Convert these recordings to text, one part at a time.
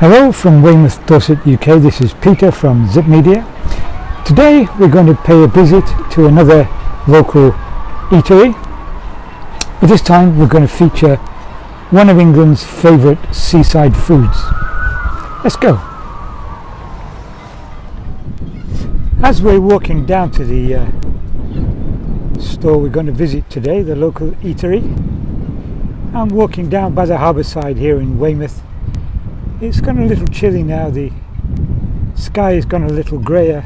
Hello from Weymouth, Dorset, UK. This is Peter from Zzipp Media. Today we're going to pay a visit to another local eatery. But this time we're going to feature one of England's favourite seaside foods. Let's go. As we're walking down to the store we're going to visit today, the local eatery, I'm walking down by the harbour side here in Weymouth. It's gone a little chilly now, the sky has gone a little greyer,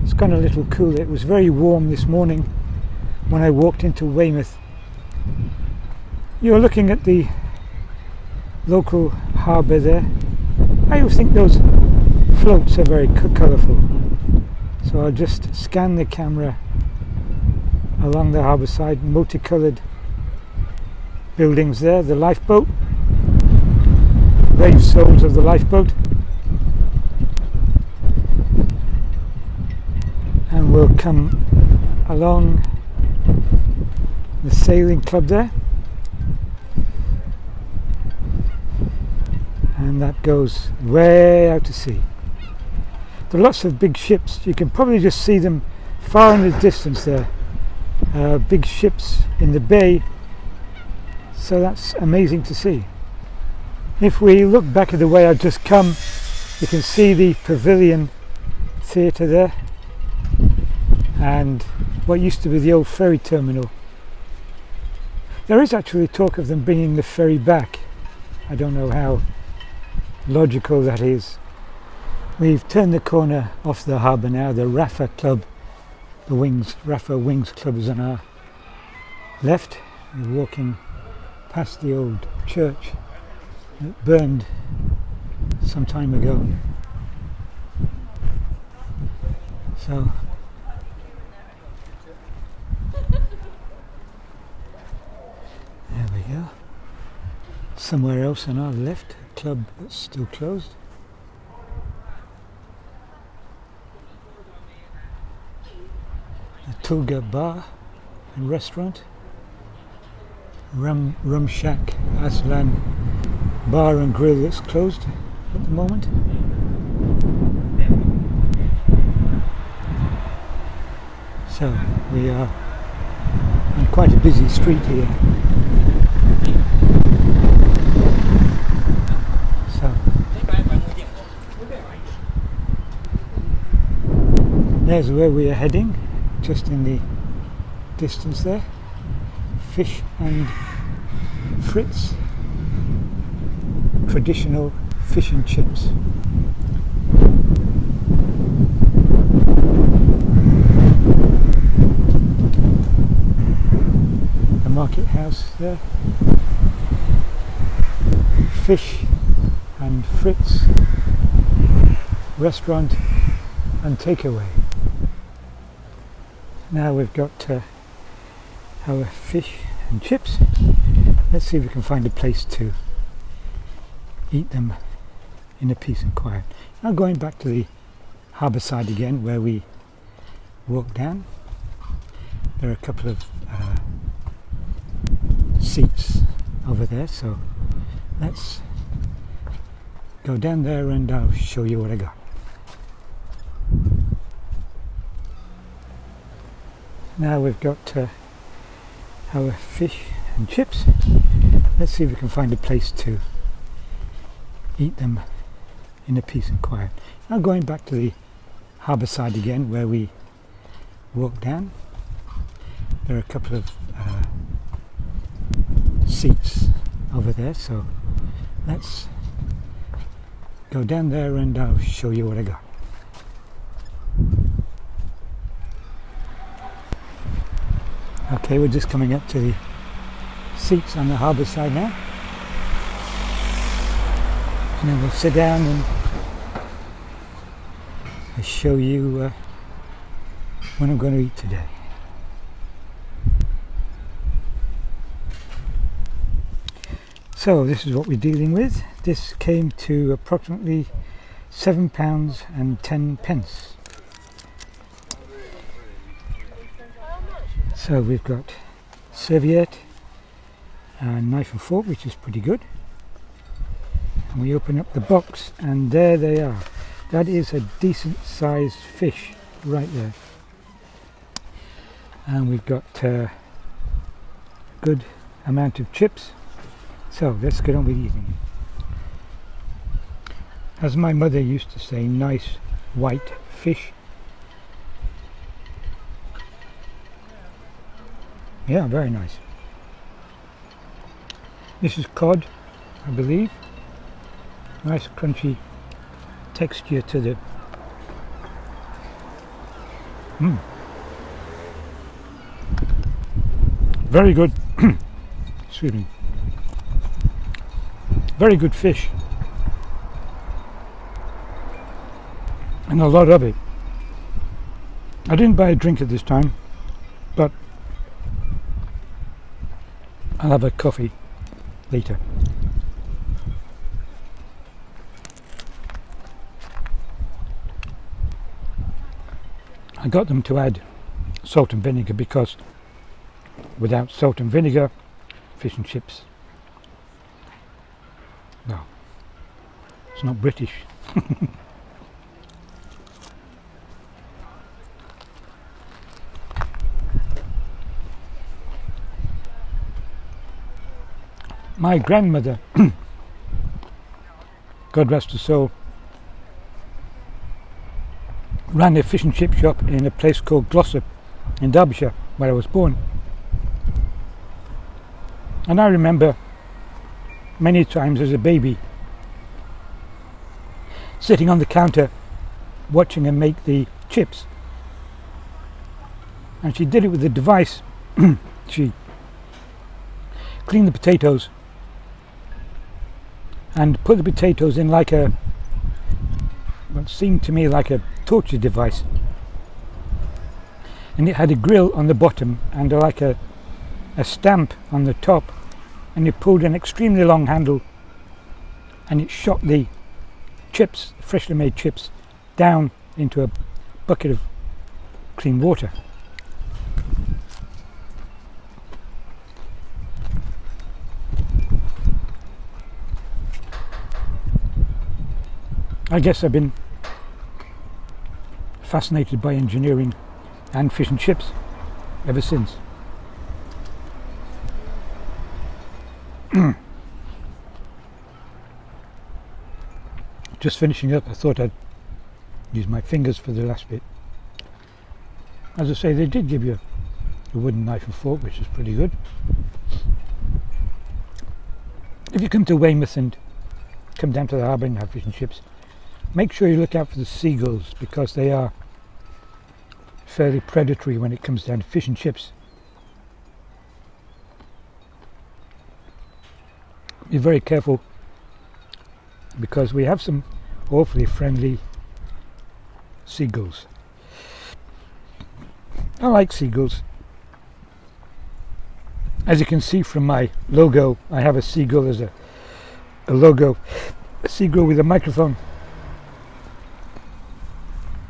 it's gone a little cooler. It was very warm this morning when I walked into Weymouth. You're looking at the local harbour there. I always think those floats are very colourful, so I'll just scan the camera along the harbour side. Multicoloured buildings there, the lifeboat, brave souls of the lifeboat, and we'll come along the sailing club there, and that goes way out to sea. There are lots of big ships, you can probably just see them far in the distance there, big ships in the bay, so that's amazing to see. If we look back at the way I've just come, you can see the Pavilion Theatre there and what used to be the old ferry terminal. There is actually talk of them bringing the ferry back. I don't know how logical that is. We've turned the corner off the harbour now. The Rafa Club, the Rafa Wings Club is on our left. We're walking past the old church that burned some time ago. So there we go. Somewhere else on our left, a club that's still closed. The Tulga Bar and Restaurant. Rum Shack Aslan Bar and Grill that's closed at the moment. So we are on quite a busy street here. So there's where we are heading, just in the distance there. Fish and Fritz, traditional fish and chips. The market house there. Fish and Fritz restaurant and takeaway. Now we've got our fish and chips. Let's see if we can find a place to eat them in a peace and quiet. Now going back to the harbour side again where we walked down. There are a couple of seats over there, so let's go down there and I'll show you what I got. Now we've got our fish and chips. Let's see if we can find a place to eat them in a peace and quiet. Now going back to the harbour side again where we walked down. There are a couple of seats over there, so let's go down there and I'll show you what I got. Okay, we're just coming up to the seats on the harbour side now, and then we'll sit down and I'll show you what I'm going to eat today. So this is what we're dealing with. This came to approximately £7.10. So we've got serviette and knife and fork, which is pretty good. And we open up the box and there they are. That is a decent sized fish right there. And we've got a good amount of chips. So let's get on with eating. As my mother used to say, nice white fish. Yeah, very nice. This is cod, I believe. Nice crunchy texture to the very good. Excuse me. Very good fish, and a lot of it. I didn't buy a drink at this time, but I'll have a coffee later. I got them to add salt and vinegar because without salt and vinegar, fish and chips, well, it's not British. My grandmother, God rest her soul, ran a fish and chip shop in a place called Glossop in Derbyshire, where I was born. And I remember many times as a baby sitting on the counter watching her make the chips. And she did it with a device. She cleaned the potatoes and put the potatoes in like a, what seemed to me like a torture device, and it had a grill on the bottom and like a stamp on the top, and you pulled an extremely long handle and it shot the chips, freshly made chips, down into a bucket of clean water. I guess I've been fascinated by engineering and fish and chips ever since. Just finishing up, I thought I'd use my fingers for the last bit. As I say, they did give you a wooden knife and fork, which is pretty good. If you come to Weymouth and come down to the harbour and have fish and chips, make sure you look out for the seagulls, because they are fairly predatory when it comes down to fish and chips. Be very careful, because we have some awfully friendly seagulls. I like seagulls. As you can see from my logo, I have a seagull as a logo, a seagull with a microphone.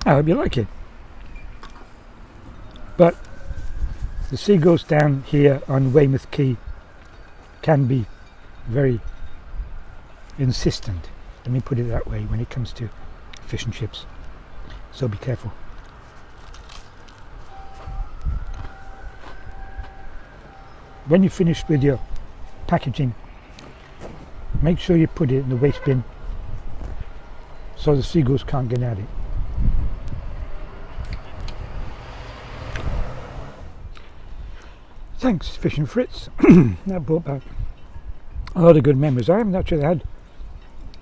I hope you like it. But the seagulls down here on Weymouth Quay can be very insistent, let me put it that way, when it comes to fish and chips. So be careful. When you're finished with your packaging, make sure you put it in the waste bin so the seagulls can't get at it. Thanks, Fish Fritz. That brought back a lot of good memories. I haven't actually had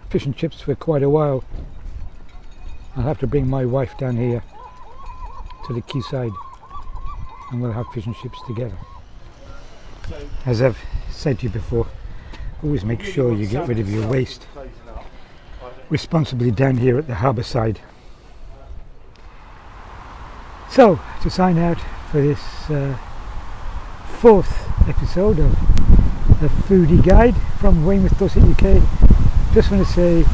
fish and chips for quite a while. I'll have to bring my wife down here to the quayside and we'll have fish and chips together. As I've said to you before, always make sure you get rid of your waste responsibly down here at the harbour side. So, to sign out for this fourth episode of the Foodie Guide from Weymouth, Dorset, UK, just want to say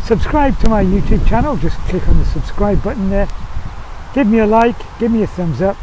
subscribe to my YouTube channel. Just click on the subscribe button there, give me a like, give me a thumbs up,